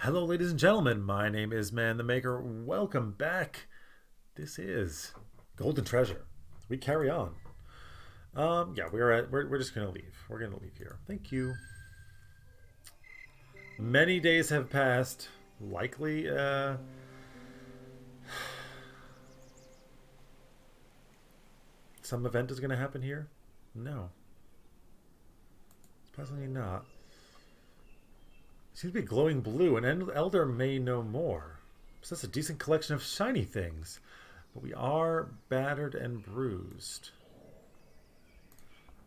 Hello, ladies and gentlemen. My name is Man the Maker. Welcome back. This is Golden Treasure. We carry on. Yeah, we're just gonna leave. We're gonna leave here. Thank you. Many days have passed. Likely, some event is gonna happen here. No, surprisingly not. It seems to be glowing blue. An elder may know more. Possess a decent collection of shiny things, but we are battered and bruised.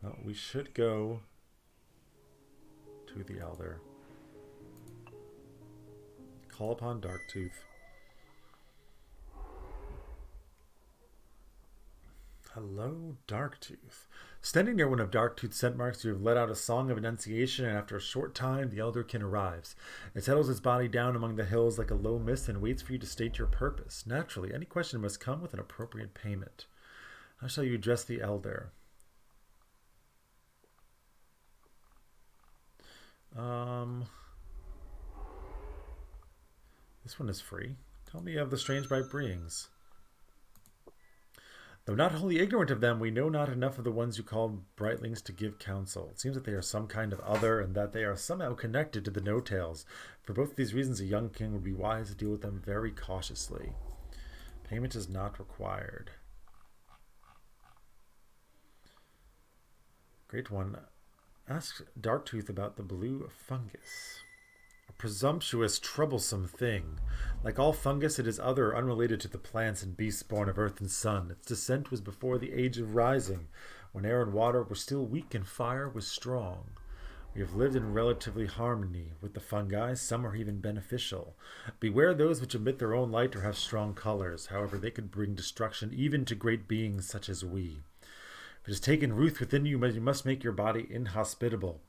Well, we should go to the elder. Call upon Darktooth. Hello, Darktooth. Standing near one of Darktooth's scent marks, you have let out a song of annunciation, and after a short time, the elderkin arrives. It settles its body down among the hills like a low mist and waits for you to state your purpose. Naturally, any question must come with an appropriate payment. How shall you address the elder? This one is free. Tell me of the strange bright beings. Though not wholly ignorant of them, we know not enough of the ones you call brightlings to give counsel. It seems that they are some kind of other, and that they are somehow connected to the no-tails. For both of these reasons, a young king would be wise to deal with them very cautiously. Payment is not required. Great one. Ask Darktooth about the blue fungus. A presumptuous, troublesome thing. Like all fungus, it is other, unrelated to the plants and beasts born of earth and sun. Its descent was before the age of rising, when air and water were still weak and fire was strong. We have lived in relatively harmony with the fungi. Some are even beneficial. Beware those which emit their own light or have strong colors. However, they could bring destruction even to great beings such as we. If it has taken root within you, you must make your body inhospitable.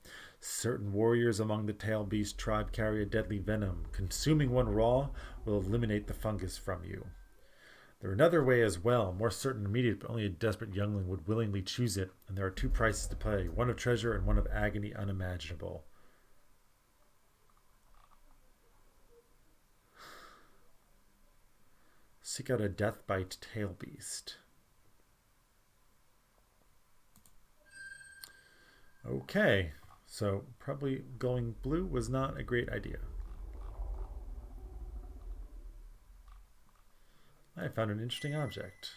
Certain warriors among the tail beast tribe carry a deadly venom. Consuming one raw will eliminate the fungus from you. There are another way as well, more certain and immediate, but only a desperate youngling would willingly choose it, and there are two prices to pay, one of treasure and one of agony unimaginable. Seek out a death bite tail beast. Okay, so probably going blue was not a great idea. I found an interesting object.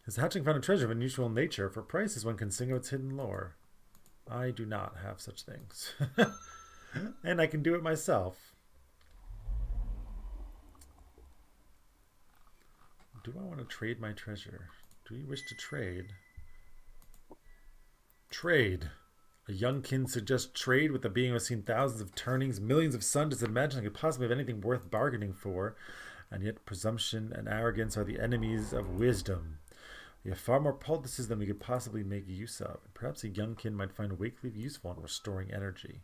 His hatching found a treasure of unusual nature. For prices, one can sing of its hidden lore. I do not have such things. And I can do it myself. Do I want to trade my treasure? Do you wish to trade? Trade. A young kin suggests trade with a being who has seen thousands of turnings, millions of suns, to imagine I could possibly have anything worth bargaining for. And yet presumption and arrogance are the enemies of wisdom. We have far more poultices than we could possibly make use of. And perhaps a young kin might find wakeleaf useful in restoring energy.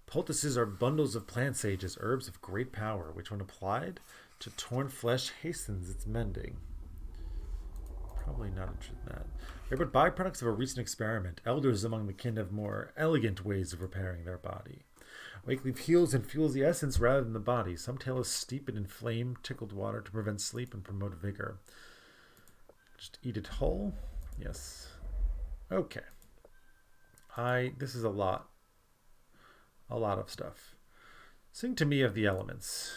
Poultices are bundles of plant sages, herbs of great power, which when applied to torn flesh hastens its mending. Probably not interested in that. They're but byproducts of a recent experiment. Elders among the kin have more elegant ways of repairing their body. Wakeleaf heals and fuels the essence rather than the body. Some tales steep it in flame, tickled water to prevent sleep and promote vigor. Just eat it whole? Yes. Okay. This is a lot of stuff. Sing to me of the elements.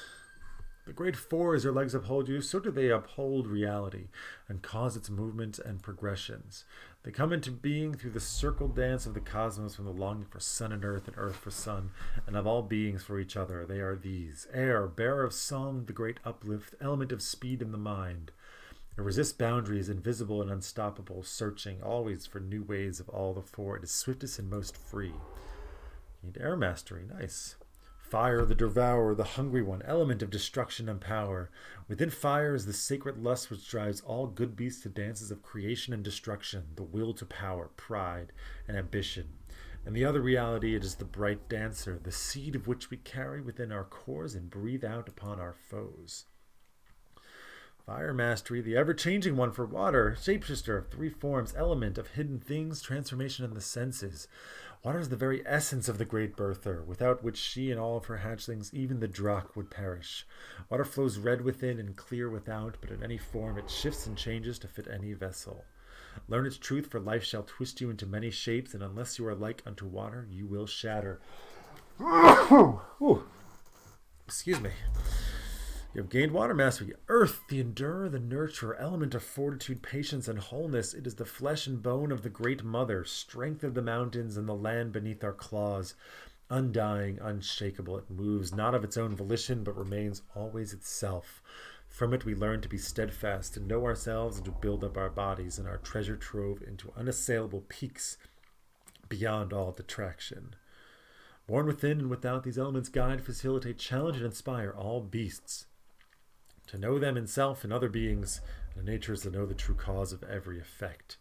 The great four, as your legs uphold you, so do they uphold reality and cause its movements and progressions. They come into being through the circle dance of the cosmos, from the longing for sun and earth for sun, and of all beings for each other. They are these: air, bearer of song, the great uplift, element of speed in the mind. It resists boundaries, invisible and unstoppable, searching always for new ways of all the four. It is swiftest and most free. You need air mastery. Nice. Fire, the devourer, the hungry one, element of destruction and power. Within fire is the sacred lust which drives all good beasts to dances of creation and destruction, the will to power, pride, and ambition. In the other reality, it is the bright dancer, the seed of which we carry within our cores and breathe out upon our foes. Fire mastery, the ever-changing one for water, shapeshifter of three forms, element of hidden things, transformation in the senses. Water is the very essence of the great birther, without which she and all of her hatchlings, even the drak, would perish. Water flows red within and clear without, but in any form it shifts and changes to fit any vessel. Learn its truth, for life shall twist you into many shapes, and unless you are like unto water, you will shatter. Ooh. Excuse me. You have gained water mastery. Earth, the endurer, the nurturer, element of fortitude, patience, and wholeness. It is the flesh and bone of the great mother, strength of the mountains and the land beneath our claws. Undying, unshakable, it moves not of its own volition, but remains always itself. From it we learn to be steadfast, to know ourselves, and to build up our bodies and our treasure trove into unassailable peaks beyond all detraction. Born within and without, these elements guide, facilitate, challenge, and inspire all beasts. To know them in self and other beings, and in nature is to know the true cause of every effect.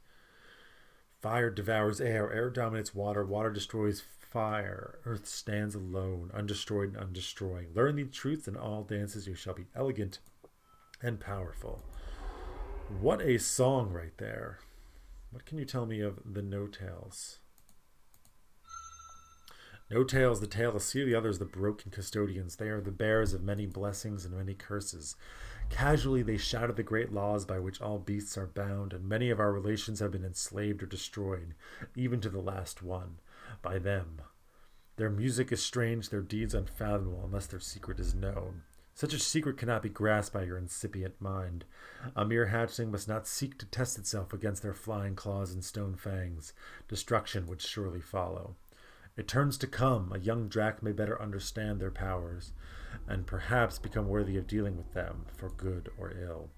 Fire devours air, air dominates water, water destroys fire, earth stands alone, undestroyed and undestroying. Learn these truths, in all dances you shall be elegant and powerful. What a song right there. What can you tell me of the No-Tails? No-Tails, the tailless, see the others, the broken custodians. They are the bearers of many blessings and many curses. Casually they shouted the great laws by which all beasts are bound, and many of our relations have been enslaved or destroyed, even to the last one, by them. Their music is strange, their deeds unfathomable, unless their secret is known. Such a secret cannot be grasped by your incipient mind. A mere hatchling must not seek to test itself against their flying claws and stone fangs. Destruction would surely follow. It turns to come. A young drak may better understand their powers, and perhaps become worthy of dealing with them, for good or ill.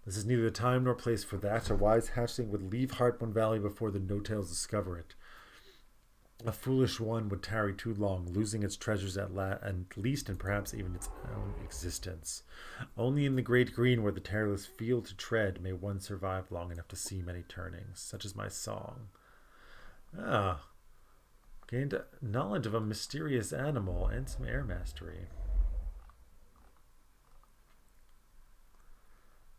This is neither the time nor place for that. A wise hatchling would leave Heartbone Valley before the No-Tails discover it. A foolish one would tarry too long, losing its treasures at least, and perhaps even its own existence. Only in the great green, where the tailless feel to tread, may one survive long enough to see many turnings. Such is my song. Gained knowledge of a mysterious animal and some air mastery.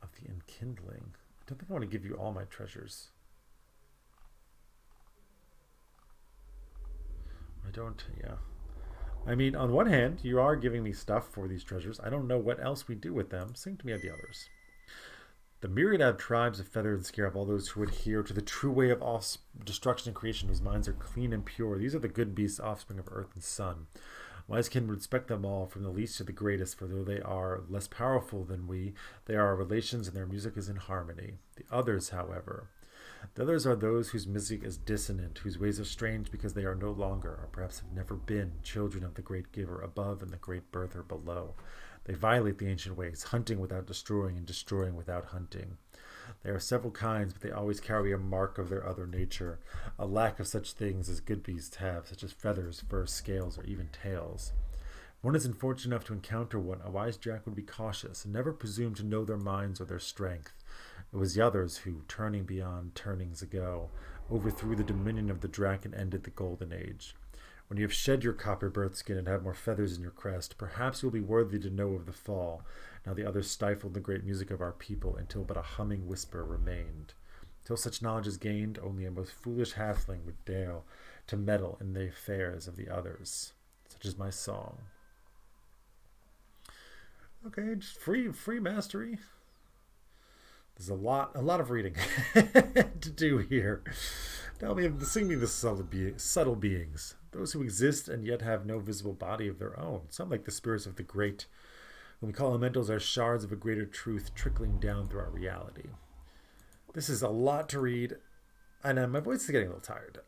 Of the enkindling. I don't think I want to give you all my treasures. I mean, on one hand, you are giving me stuff for these treasures. I don't know what else we do with them. Sing to me of the others. The myriad tribes of feather and scare of all those who adhere to the true way of destruction and creation, whose minds are clean and pure. These are the good beasts, offspring of earth and sun. Wise kin would respect them all, from the least to the greatest, for though they are less powerful than we, they are our relations, and their music is in harmony. The others are those whose music is dissonant, whose ways are strange because they are no longer, or perhaps have never been, children of the great giver above and the great birther below. They violate the ancient ways, hunting without destroying and destroying without hunting. There are several kinds, but they always carry a mark of their other nature, a lack of such things as good beasts have, such as feathers, fur, scales, or even tails. If one is unfortunate enough to encounter one, a wise drak would be cautious and never presume to know their minds or their strength. It was the others who, turning beyond turnings ago, overthrew the dominion of the drak and ended the golden age. When you have shed your copper birthskin and have more feathers in your crest, perhaps you will be worthy to know of the fall. Now the others stifled the great music of our people until but a humming whisper remained. Till such knowledge is gained, only a most foolish halfling would dare to meddle in the affairs of the others. Such is my song. Okay, just free mastery. There's a lot of reading to do here. Sing me the subtle beings, those who exist and yet have no visible body of their own. Some like the spirits of the great, whom we call elementals, are shards of a greater truth trickling down through our reality. This is a lot to read, and my voice is getting a little tired.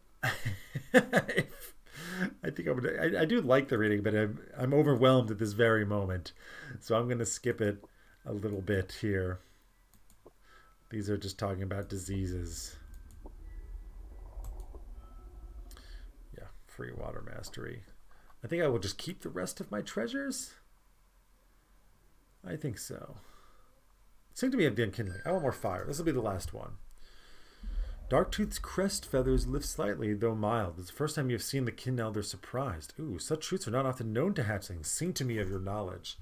I do like the reading, but I'm overwhelmed at this very moment, so I'm going to skip it a little bit here. These are just talking about diseases. Yeah, free water mastery. I think I will just keep the rest of my treasures. I think so. Sing to me of the enkindling. I want more fire. This will be the last one. Darktooth's crest feathers lift slightly, though mild. It's the first time you have seen the kin elder surprised. Ooh, such truths are not often known to hatchlings. Sing to me of your knowledge.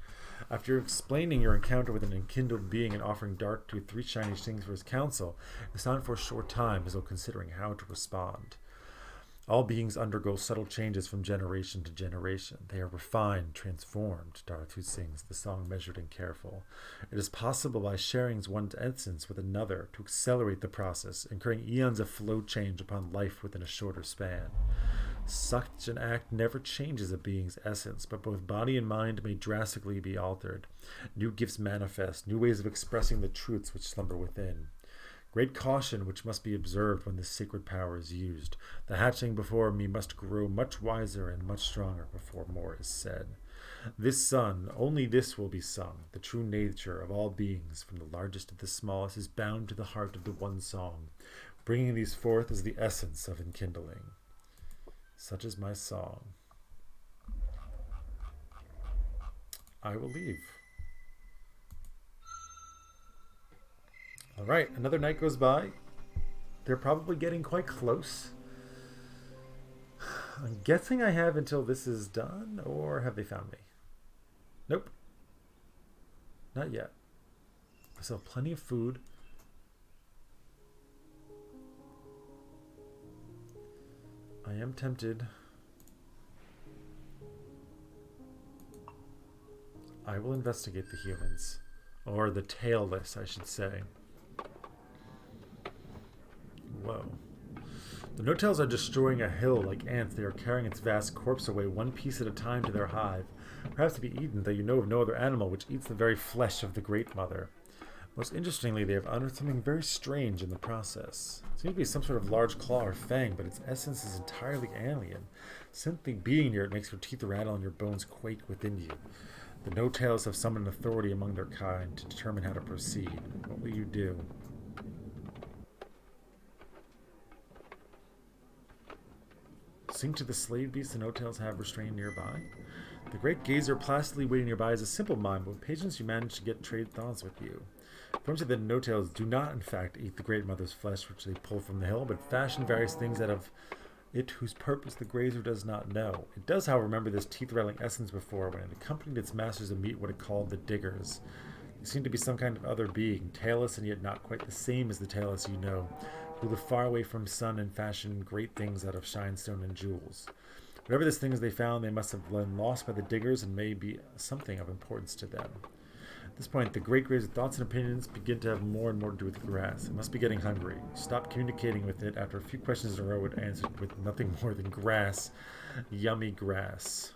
After explaining your encounter with an enkindled being and offering Darktooth 3 shiny things for his counsel, it's not for a short time, as though considering how to respond. All beings undergo subtle changes from generation to generation. They are refined, transformed, Darathu sings, the song measured and careful. It is possible by sharing one's essence with another to accelerate the process, incurring eons of flow change upon life within a shorter span. Such an act never changes a being's essence, but both body and mind may drastically be altered. New gifts manifest, new ways of expressing the truths which slumber within. Great caution which must be observed when this sacred power is used. The hatchling before me must grow much wiser and much stronger before more is said. This sun, only this will be sung. The true nature of all beings, from the largest to the smallest, is bound to the heart of the one song. Bringing these forth is the essence of enkindling. Such is my song. I will leave. All right, another night goes by. They're probably getting quite close. I'm guessing I have until this is done, or have they found me? Nope. Not yet. I still have plenty of food. I am tempted. I will investigate the humans. Or the tailless, I should say. Whoa. The no-tails are destroying a hill like ants. They are carrying its vast corpse away one piece at a time to their hive, perhaps to be eaten, though you know of no other animal which eats the very flesh of the Great Mother. Most interestingly, they have unearthed something very strange in the process. It seems to be some sort of large claw or fang, but its essence is entirely alien. Simply being near it makes your teeth rattle and your bones quake within you. The no-tails have summoned authority among their kind to determine how to proceed. What will you do? Sing to the slave beasts the no-tails have restrained nearby? The great gazer placidly waiting nearby is a simple mime, but with patience you manage to get trade thoughts with you. Informs you that no-tails do not, in fact, eat the Great Mother's flesh which they pull from the hill, but fashion various things out of it whose purpose the grazer does not know. It does, however, remember this teeth-rattling essence before, when it accompanied its masters to meet what it called the diggers. They seem to be some kind of other being, tailless and yet not quite the same as the tailless you know, who live far away from sun and fashion great things out of shinestone and jewels. Whatever this thing is they found, they must have been lost by the diggers and may be something of importance to them. At this point, the great grazer's thoughts and opinions begin to have more and more to do with the grass. It must be getting hungry. Stop communicating with it. After a few questions in a row, it answered with nothing more than grass. Yummy grass.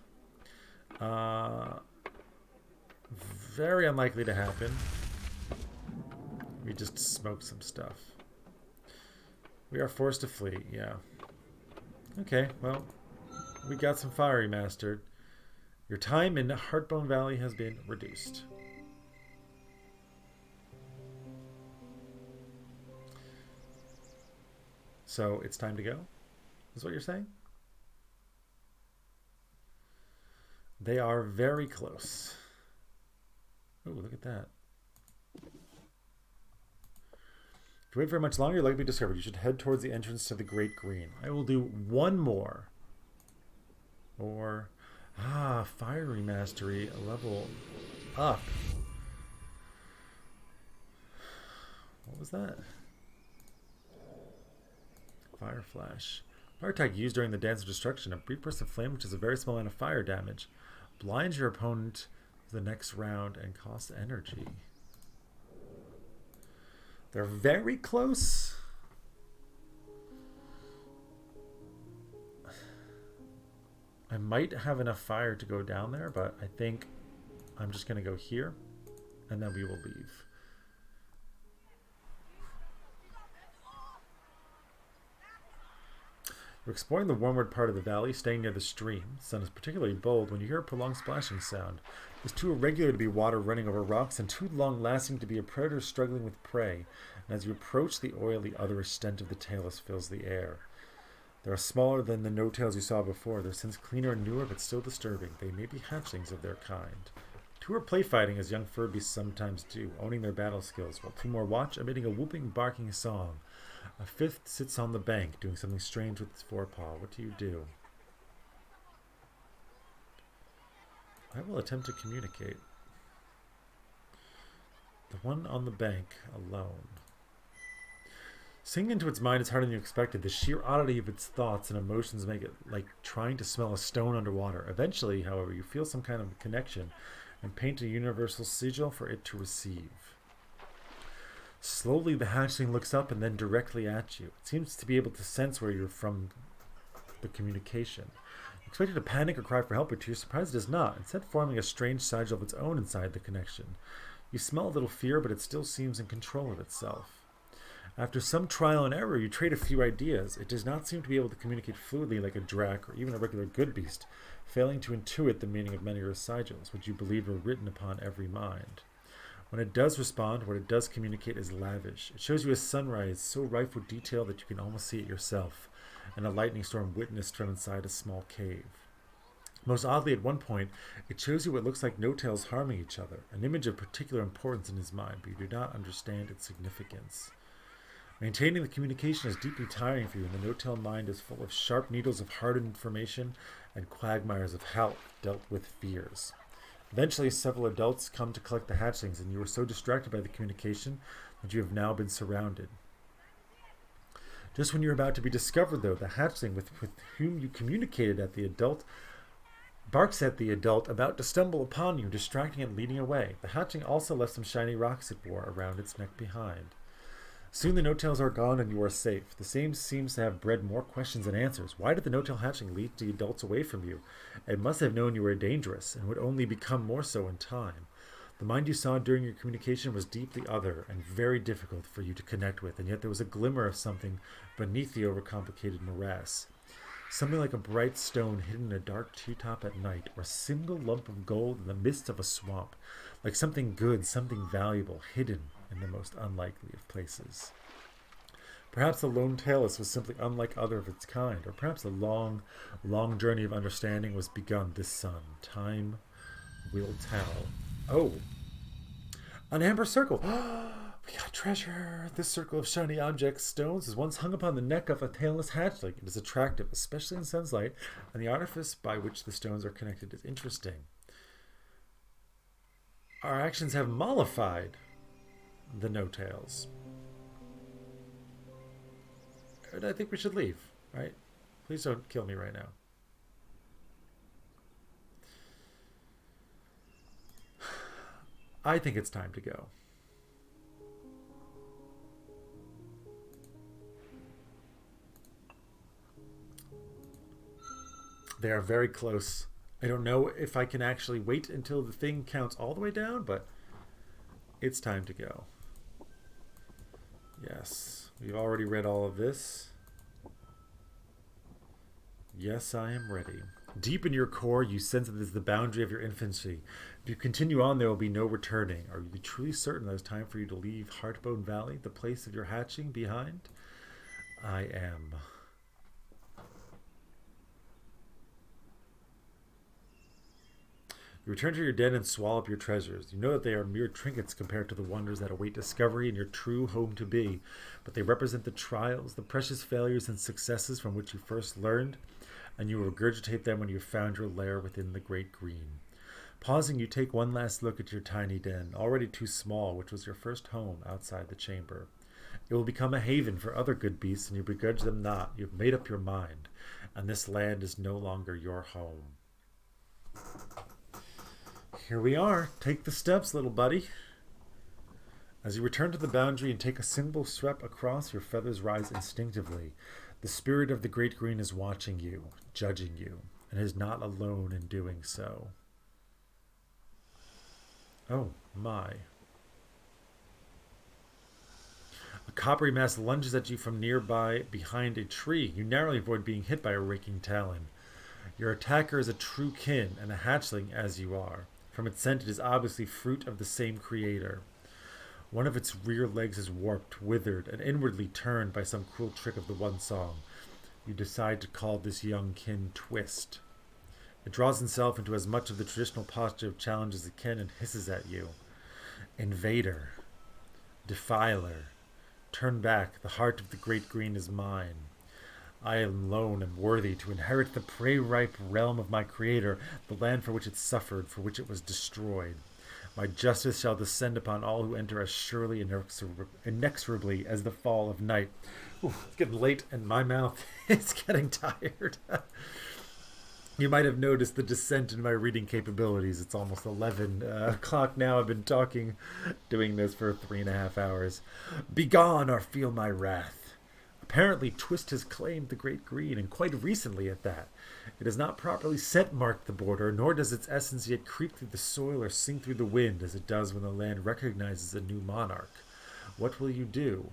Very unlikely to happen. We just smoked some stuff. We are forced to flee, yeah. Okay, well, we got some fire mastered. Your time in Heartbone Valley has been reduced. So it's time to go? Is what you're saying? They are very close. Oh, look at that. If you wait very much longer, you're likely to be discovered. You should head towards the entrance to the Great Green. I will do one more. Or, fiery mastery, level up. What was that? Fire flash. Fire attack used during the Dance of Destruction. A brief burst of flame, which is a very small amount of fire damage, blinds your opponent for the next round and costs energy. They're very close. I might have enough fire to go down there, but I think I'm just going to go here, and then we will leave. You're exploring the warmward part of the valley, staying near the stream. The sun is particularly bold when you hear a prolonged splashing sound. It's too irregular to be water running over rocks and too long-lasting to be a predator struggling with prey. And as you approach, the oily, otherish stench of the tailless fills the air. They are smaller than the no-tails you saw before. Their skins cleaner and newer, but still disturbing. They may be hatchlings of their kind. Two are play fighting, as young fur beasts sometimes do, owning their battle skills, while two more watch, emitting a whooping, barking song. A fifth sits on the bank, doing something strange with its forepaw. What do you do? I will attempt to communicate. The one on the bank, alone. Sinking into its mind is harder than you expected. The sheer oddity of its thoughts and emotions make it like trying to smell a stone underwater. Eventually, however, you feel some kind of connection and paint a universal sigil for it to receive. Slowly, the hatchling looks up and then directly at you. It seems to be able to sense where you're from the communication. You expect it to panic or cry for help, but to your surprise, it does not, instead forming a strange sigil of its own inside the connection. You smell a little fear, but it still seems in control of itself. After some trial and error, you trade a few ideas. It does not seem to be able to communicate fluidly like a drac or even a regular good beast, failing to intuit the meaning of many of your sigils, which you believe are written upon every mind. When it does respond, what it does communicate is lavish. It shows you a sunrise so rife with detail that you can almost see it yourself, and a lightning storm witnessed from inside a small cave. Most oddly, at one point, it shows you what looks like no-tails harming each other, an image of particular importance in his mind, but you do not understand its significance. Maintaining the communication is deeply tiring for you, and the no-tail mind is full of sharp needles of hardened information and quagmires of help dealt with fears. Eventually, several adults come to collect the hatchlings, and you are so distracted by the communication that you have now been surrounded. Just when you're about to be discovered, though, the hatchling with whom you communicated at the adult barks at the adult about to stumble upon you, distracting and leading away. The hatchling also left some shiny rocks it wore around its neck behind. Soon the no-tails are gone and you are safe. The same seems to have bred more questions than answers. Why did the no-tail hatchling lead the adults away from you? It must have known you were dangerous and would only become more so in time. The mind you saw during your communication was deeply other and very difficult for you to connect with, and yet there was a glimmer of something beneath the overcomplicated morass. Something like a bright stone hidden in a dark treetop at night, or a single lump of gold in the midst of a swamp, like something good, something valuable, hidden in the most unlikely of places. Perhaps the lone tailless was simply unlike other of its kind, or perhaps the long, long journey of understanding was begun this sun. Time will tell. Oh, an amber circle. We got treasure. This circle of shiny objects, stones, is once hung upon the neck of a tailless hatchling. It is attractive, especially in sunlight, and the artifice by which the stones are connected is interesting. Our actions have mollified the no-tails. And I think we should leave, right? Please don't kill me right now. I think it's time to go. They are very close. I don't know if I can actually wait until the thing counts all the way down, but it's time to go. Yes, we've already read all of this. Yes, I am ready. Deep in your core, you sense that this is the boundary of your infancy. If you continue on, there will be no returning. Are you truly certain that it's time for you to leave Heartbone Valley, the place of your hatching, behind? I am. You return to your den and swallow up your treasures. You know that they are mere trinkets compared to the wonders that await discovery in your true home to be, but they represent the trials, the precious failures and successes from which you first learned, and you regurgitate them when you have found your lair within the great green. Pausing, you take one last look at your tiny den, already too small, which was your first home outside the chamber. It will become a haven for other good beasts, and you begrudge them not. You have made up your mind, and this land is no longer your home. Here we are. Take the steps, little buddy. As you return to the boundary and take a single step across, your feathers rise instinctively. The spirit of the great green is watching you, judging you, and is not alone in doing so. Oh, my. A coppery mass lunges at you from nearby behind a tree. You narrowly avoid being hit by a raking talon. Your attacker is a true kin and a hatchling as you are. From its scent, it is obviously fruit of the same creator. One of its rear legs is warped, withered, and inwardly turned by some cruel trick of the one song. You decide to call this young kin Twist. It draws itself into as much of the traditional posture of challenge as it can and hisses at you. Invader. Defiler. Turn back. The heart of the great green is mine. I alone am worthy to inherit the prey-ripe realm of my creator, the land for which it suffered, for which it was destroyed. My justice shall descend upon all who enter as surely and inexorably as the fall of night. Ooh, it's getting late and my mouth is getting tired. You might have noticed the descent in my reading capabilities. It's almost 11 o'clock now. I've been doing this for 3.5 hours. Begone or feel my wrath. Apparently, Twist has claimed the Great Green, and quite recently at that. It has not properly scent marked the border, nor does its essence yet creep through the soil or sink through the wind as it does when the land recognizes a new monarch. What will you do?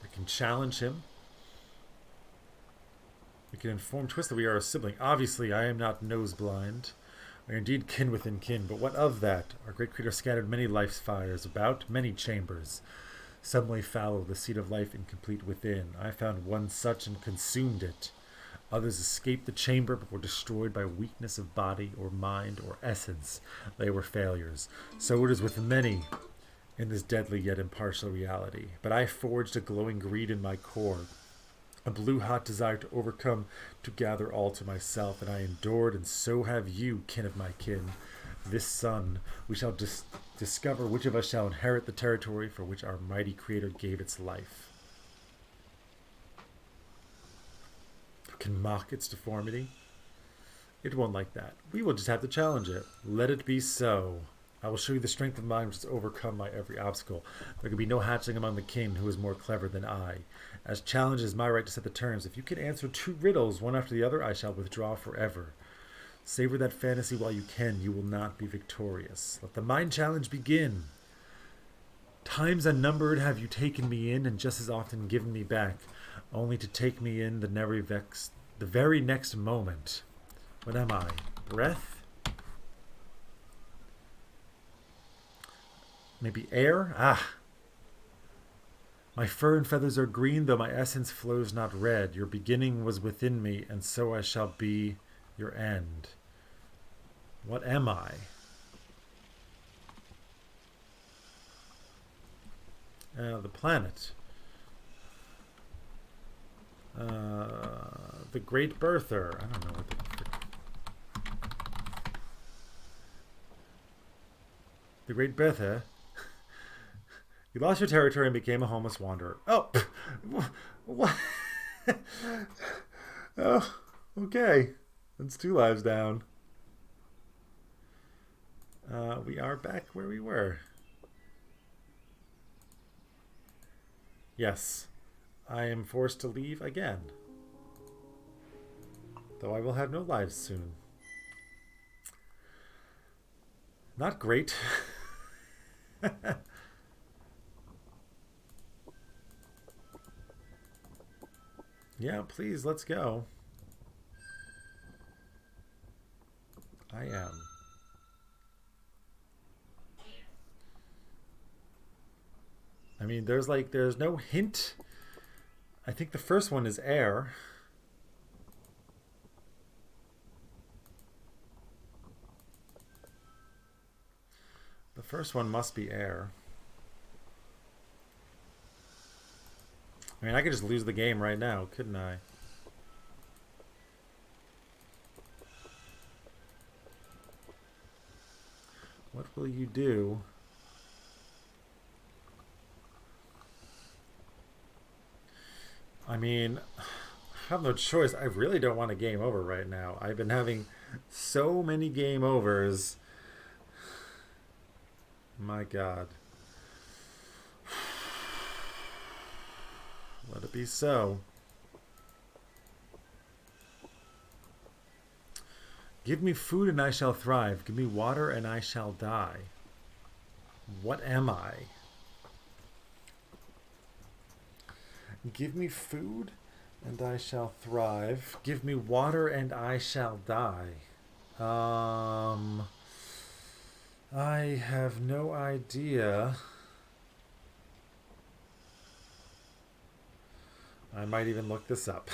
We can challenge him. We can inform Twist that we are a sibling. Obviously, I am not nose blind. We are indeed kin within kin, but what of that? Our great creator scattered many life's fires about, many chambers. Some lay fallow, the seed of life incomplete within. I found one such and consumed it. Others escaped the chamber but were destroyed by weakness of body or mind or essence. They were failures. So it is with many in this deadly yet impartial reality. But I forged a glowing greed in my core, a blue-hot desire to overcome, to gather all to myself, and I endured, and so have you, kin of my kin. This sun, we shall discover which of us shall inherit the territory for which our mighty creator gave its life. Who can mock its deformity? It won't like that. We will just have to challenge it. Let it be so. I will show you the strength of mind which has overcome my every obstacle. There can be no hatchling among the kin who is more clever than I. As challenge is my right to set the terms. If you can answer 2 riddles, one after the other, I shall withdraw forever. Savor that fantasy while you can. You will not be victorious. Let the mind challenge begin. Times unnumbered have you taken me in, and just as often given me back, only to take me in the very next moment. What am I? Breath? Maybe air? Ah! My fur and feathers are green, though my essence flows not red. Your beginning was within me, and so I shall be your end. What am I? The planet. The Great Birther. I don't know what the Great Birther. You lost your territory and became a homeless wanderer. Oh, what? Oh, okay. That's 2 lives down. We are back where we were. Yes, I am forced to leave again. Though I will have no lives soon. Not great. Yeah, please, let's go. I am. I mean, there's no hint. I think the first one is air. The first one must be air. I mean, I could just lose the game right now, couldn't I? What will you do? I mean, I have no choice. I really don't want a game over right now. I've been having so many game overs. My God. Let it be so. Give me food and I shall thrive. Give me water and I shall die. What am I? Give me food and I shall thrive. Give me water and I shall die. I have no idea. I might even look this up.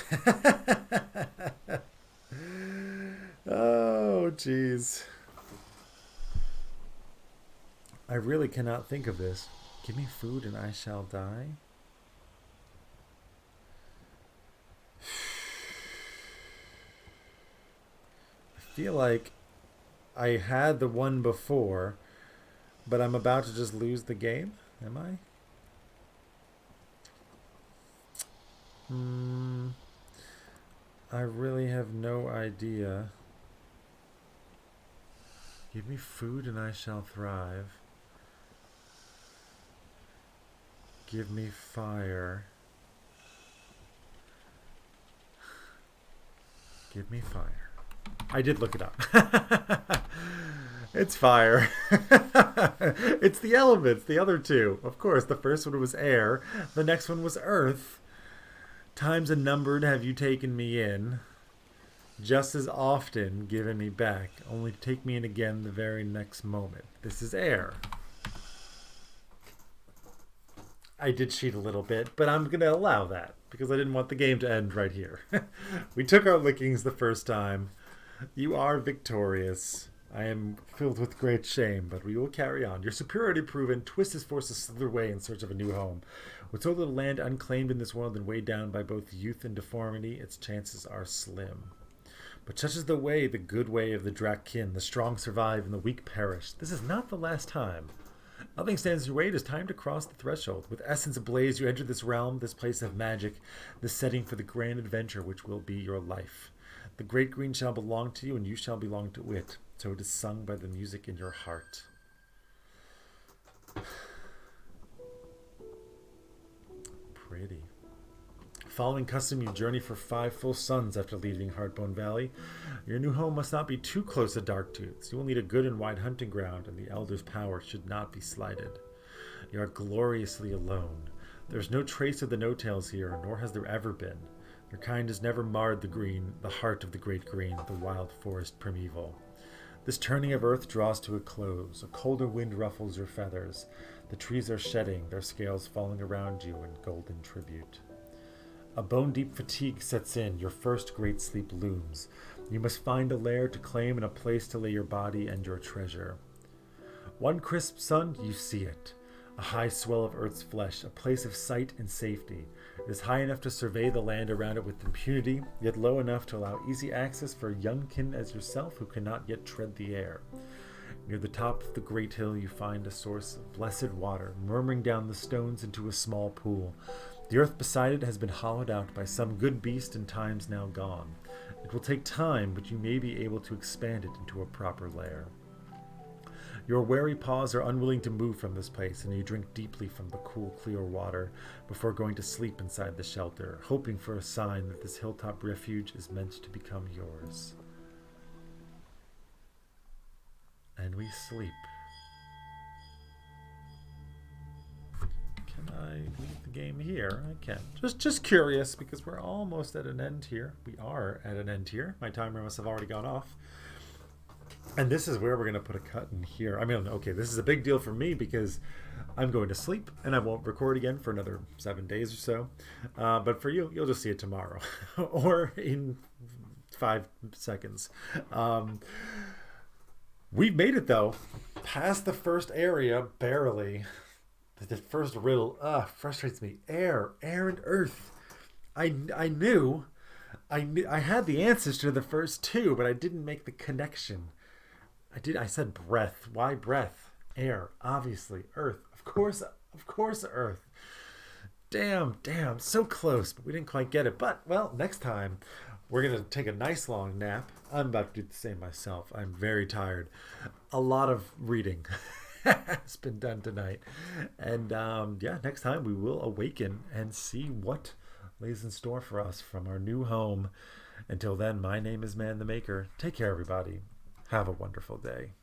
Oh, jeez. I really cannot think of this. Give me food and I shall die. feel like I had the one before, but I'm about to just lose the game. Am I? Hmm. I really have no idea. Give me food and I shall thrive. Give me fire. Give me fire. I did look it up. It's fire. It's the elements, the other two. Of course, the first one was air, the next one was earth. Times unnumbered have you taken me in, just as often given me back, only to take me in again the very next moment. This is air. I did cheat a little bit, but I'm going to allow that because I didn't want the game to end right here. We took our lickings the first time. You are victorious. I am filled with great shame, but we will carry on. Your superiority proven, twist his forces slither away in search of a new home. With so little land unclaimed in this world and weighed down by both youth and deformity, its chances are slim. But such is the way, the good way of the Drakkyn. The strong survive and the weak perish. This is not the last time. Nothing stands in your way. It is time to cross the threshold. With essence ablaze, you enter this realm, this place of magic, this setting for the grand adventure which will be your life. The great green shall belong to you, and you shall belong to it. So it is sung by the music in your heart. Pretty. Following custom, you journey for 5 full suns after leaving Heartbone Valley. Your new home must not be too close to Darktooth's. You will need a good and wide hunting ground, and the Elder's power should not be slighted. You are gloriously alone. There is no trace of the No-Tails here, nor has there ever been. Their kind has never marred the heart of the Great Green, the wild forest primeval. This turning of earth draws to a close. A colder wind ruffles your feathers. The trees are shedding, their scales falling around you in golden tribute. A bone-deep fatigue sets in. Your first great sleep looms. You must find a lair to claim and a place to lay your body and your treasure. One crisp sun, you see it. A high swell of earth's flesh, a place of sight and safety. It is high enough to survey the land around it with impunity, yet low enough to allow easy access for a youngkin as yourself who cannot yet tread the air. Near the top of the great hill you find a source of blessed water, murmuring down the stones into a small pool. The earth beside it has been hollowed out by some good beast in times now gone. It will take time, but you may be able to expand it into a proper lair. Your wary paws are unwilling to move from this place, and you drink deeply from the cool, clear water before going to sleep inside the shelter, hoping for a sign that this hilltop refuge is meant to become yours. And we sleep. Can I leave the game here? I can. Just curious, because we're almost at an end here. We are at an end here. My timer must have already gone off. And this is where we're going to put a cut in here. I mean, okay, this is a big deal for me because I'm going to sleep and I won't record again for another 7 days or so. But for you, you'll just see it tomorrow or in 5 seconds. We've made it, though. Past the first area, barely. The first riddle, frustrates me. Air and earth. I knew. I had the answers to the first 2, but I didn't make the connection. I said breath. Why breath? Air, obviously. Earth. Of course earth. Damn, so close, but we didn't quite get it. But, well, next time, we're going to take a nice long nap. I'm about to do the same myself. I'm very tired. A lot of reading has been done tonight. And, next time we will awaken and see what lays in store for us from our new home. Until then, my name is Man the Maker. Take care, everybody. Have a wonderful day.